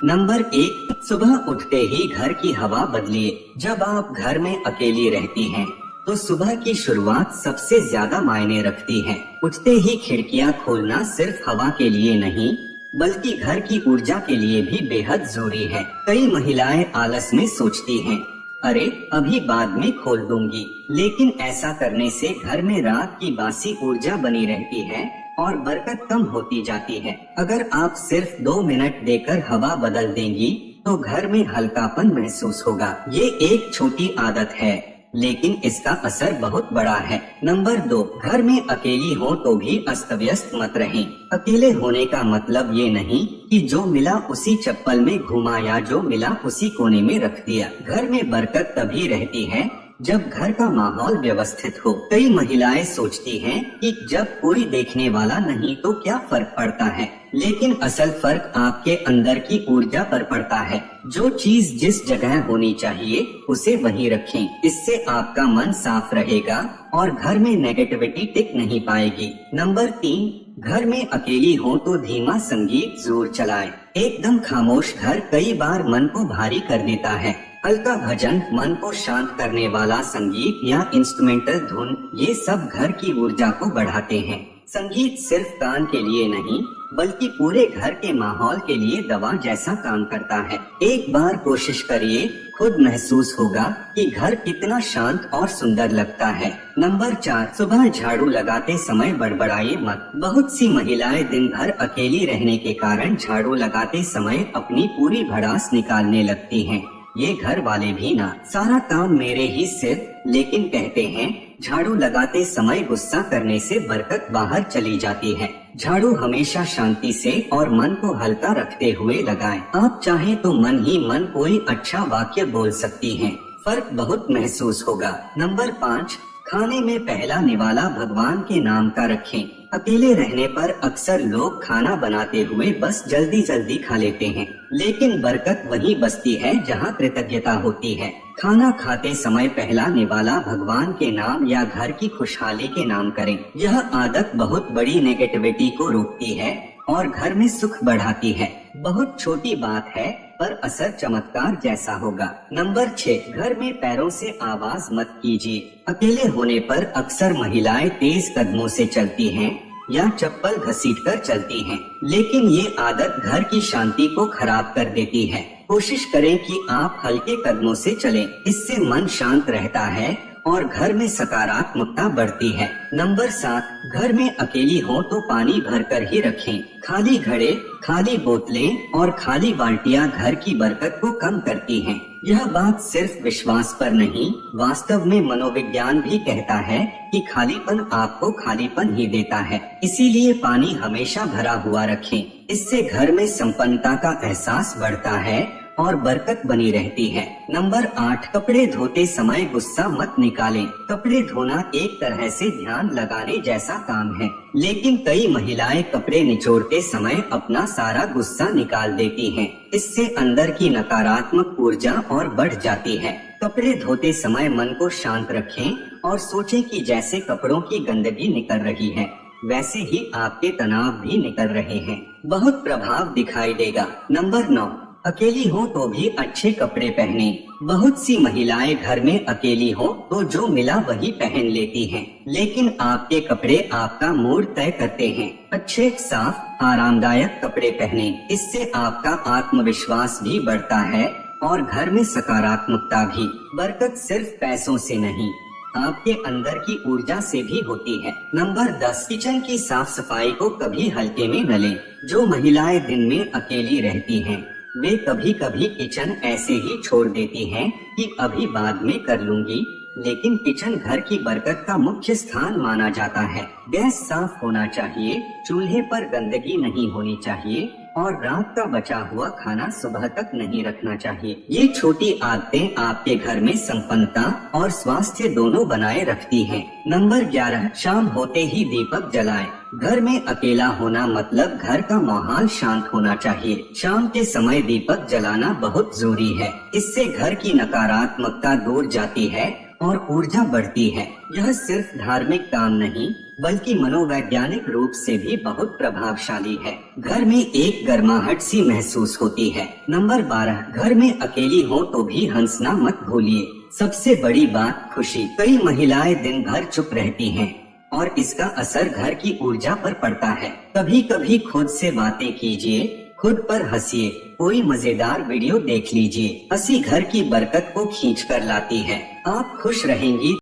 Number 1, सुबह उठते ही घर की हवा बदलिए। जब आप घर में अकेली रहती हैं, तो सुबह की शुरुआत सबसे ज्यादा मायने रखती है। उठते ही खिड़कियां खोलना सिर्फ हवा के लिए नहीं, बल्कि घर की ऊर्जा के लिए भी बेहद जरूरी है। कई महिलाएं आलस में सोचती हैं, अरे अभी बाद में खोल दूंगी, लेकिन ऐसा करने से घर में रात की बासी ऊर्जा बनी रहती है और बरकत कम होती जाती है। अगर आप सिर्फ 2 मिनट देकर हवा बदल देंगी, तो घर में हल्कापन महसूस होगा। ये एक छोटी आदत है, लेकिन इसका असर बहुत बड़ा है। नंबर 2, घर में अकेली हो तो भी अस्त व्यस्त मत रहें। अकेले होने का मतलब ये नहीं कि जो मिला उसी चप्पल में घुमा या जो मिला उसी कोने में रख दिया। घर में बरकत तभी रहती है जब घर का माहौल व्यवस्थित हो। कई महिलाएं सोचती हैं कि जब कोई देखने वाला नहीं तो क्या फर्क पड़ता है, लेकिन असल फर्क आपके अंदर की ऊर्जा पर पड़ता है। जो चीज जिस जगह होनी चाहिए उसे वहीं रखें। इससे आपका मन साफ रहेगा और घर में नेगेटिविटी टिक नहीं पाएगी। नंबर 3, घर में अकेली हो तो धीमा संगीत जरूर चलाएं। एकदम खामोश घर कई बार मन को भारी कर देता है। हल्का भजन, मन को शांत करने वाला संगीत या इंस्ट्रूमेंटल धुन, ये सब घर की ऊर्जा को बढ़ाते हैं। संगीत सिर्फ कान के लिए नहीं, बल्कि पूरे घर के माहौल के लिए दवा जैसा काम करता है। एक बार कोशिश करिए, खुद महसूस होगा कि घर कितना शांत और सुंदर लगता है। नंबर 4, सुबह झाड़ू लगाते समय बड़बड़ाइए मत। बहुत सी महिलाएं दिन भर अकेली रहने के कारण झाड़ू लगाते समय अपनी पूरी भड़ास निकालने लगती हैं। ये घर वाले भी ना, सारा काम मेरे ही सिर, लेकिन कहते हैं झाड़ू लगाते समय गुस्सा करने से बरकत बाहर चली जाती है। झाड़ू हमेशा शांति से और मन को हल्का रखते हुए लगाएं। आप चाहे तो मन ही मन कोई अच्छा वाक्य बोल सकती हैं, फर्क बहुत महसूस होगा। नंबर 5, खाने में पहला निवाला भगवान के नाम का रखें। अकेले रहने पर अक्सर लोग खाना बनाते हुए बस जल्दी जल्दी खा लेते हैं, लेकिन बरकत वहीं बसती है जहां कृतज्ञता होती है। खाना खाते समय पहला निवाला भगवान के नाम या घर की खुशहाली के नाम करें। यह आदत बहुत बड़ी नेगेटिविटी को रोकती है और घर में सुख बढ़ाती है। बहुत छोटी बात है, पर असर चमत्कार जैसा होगा। नंबर 6, घर में पैरों से आवाज मत कीजिए। अकेले होने पर अक्सर महिलाएं तेज कदमों से चलती हैं या चप्पल घसीटकर चलती हैं, लेकिन ये आदत घर की शांति को खराब कर देती है। कोशिश करें कि आप हल्के कदमों से चलें, इससे मन शांत रहता है और घर में सकारात्मकता बढ़ती है। नंबर 7, घर में अकेली हो तो पानी भरकर ही रखें। खाली घड़े, खाली बोतलें और खाली बाल्टियां घर की बरकत को कम करती हैं। यह बात सिर्फ विश्वास पर नहीं, वास्तव में मनोविज्ञान भी कहता है कि खालीपन आपको खालीपन ही देता है। इसीलिए पानी हमेशा भरा हुआ रखें। इससे घर में संपन्नता का एहसास बढ़ता है और बरकत बनी रहती है। नंबर 8, कपड़े धोते समय गुस्सा मत निकालें। कपड़े धोना एक तरह से ध्यान लगाने जैसा काम है, लेकिन कई महिलाएं कपड़े निचोड़ते समय अपना सारा गुस्सा निकाल देती हैं। इससे अंदर की नकारात्मक ऊर्जा और बढ़ जाती है। कपड़े धोते समय मन को शांत रखें और सोचें कि जैसे कपड़ों की गंदगी निकल रही है, वैसे ही आपके तनाव भी निकल रहे हैं। बहुत प्रभाव दिखाई देगा। नंबर 9, अकेली हो तो भी अच्छे कपड़े पहने। बहुत सी महिलाएं घर में अकेली हो तो जो मिला वही पहन लेती हैं, लेकिन आपके कपड़े आपका मूड तय करते हैं। अच्छे, साफ, आरामदायक कपड़े पहने। इससे आपका आत्मविश्वास भी बढ़ता है और घर में सकारात्मकता भी। बरकत सिर्फ पैसों से नहीं, आपके अंदर की ऊर्जा से भी होती है। नंबर 10, किचन की साफ सफाई को कभी हल्के में न लें। जो महिलाएं दिन में अकेली रहती हैं, वे कभी कभी किचन ऐसे ही छोड़ देती हैं कि अभी बाद में कर लूंगी, लेकिन किचन घर की बरकत का मुख्य स्थान माना जाता है। गैस साफ होना चाहिए, चूल्हे पर गंदगी नहीं होनी चाहिए और रात का बचा हुआ खाना सुबह तक नहीं रखना चाहिए। ये छोटी आदतें आपके घर में संपन्नता और स्वास्थ्य दोनों बनाए रखती हैं। नंबर 11, शाम होते ही दीपक जलाएं। घर में अकेला होना मतलब घर का माहौल शांत होना चाहिए। शाम के समय दीपक जलाना बहुत जरूरी है। इससे घर की नकारात्मकता दूर जाती है और ऊर्जा बढ़ती है। यह सिर्फ धार्मिक काम नहीं बल्कि मनोवैज्ञानिक रूप से भी बहुत प्रभावशाली है। घर में एक गर्माहट सी महसूस होती है। नंबर 12, घर में अकेली हो तो भी हंसना मत भूलिए। सबसे बड़ी बात खुशी। कई महिलाएं दिन भर चुप रहती हैं और इसका असर घर की ऊर्जा पर पड़ता है। कभी कभी खुद से बातें कीजिए, खुद पर हंसिए, कोई मजेदार वीडियो देख लीजिए। हंसी घर की बरकत को खींच कर लाती है। आप खुश रहेंगी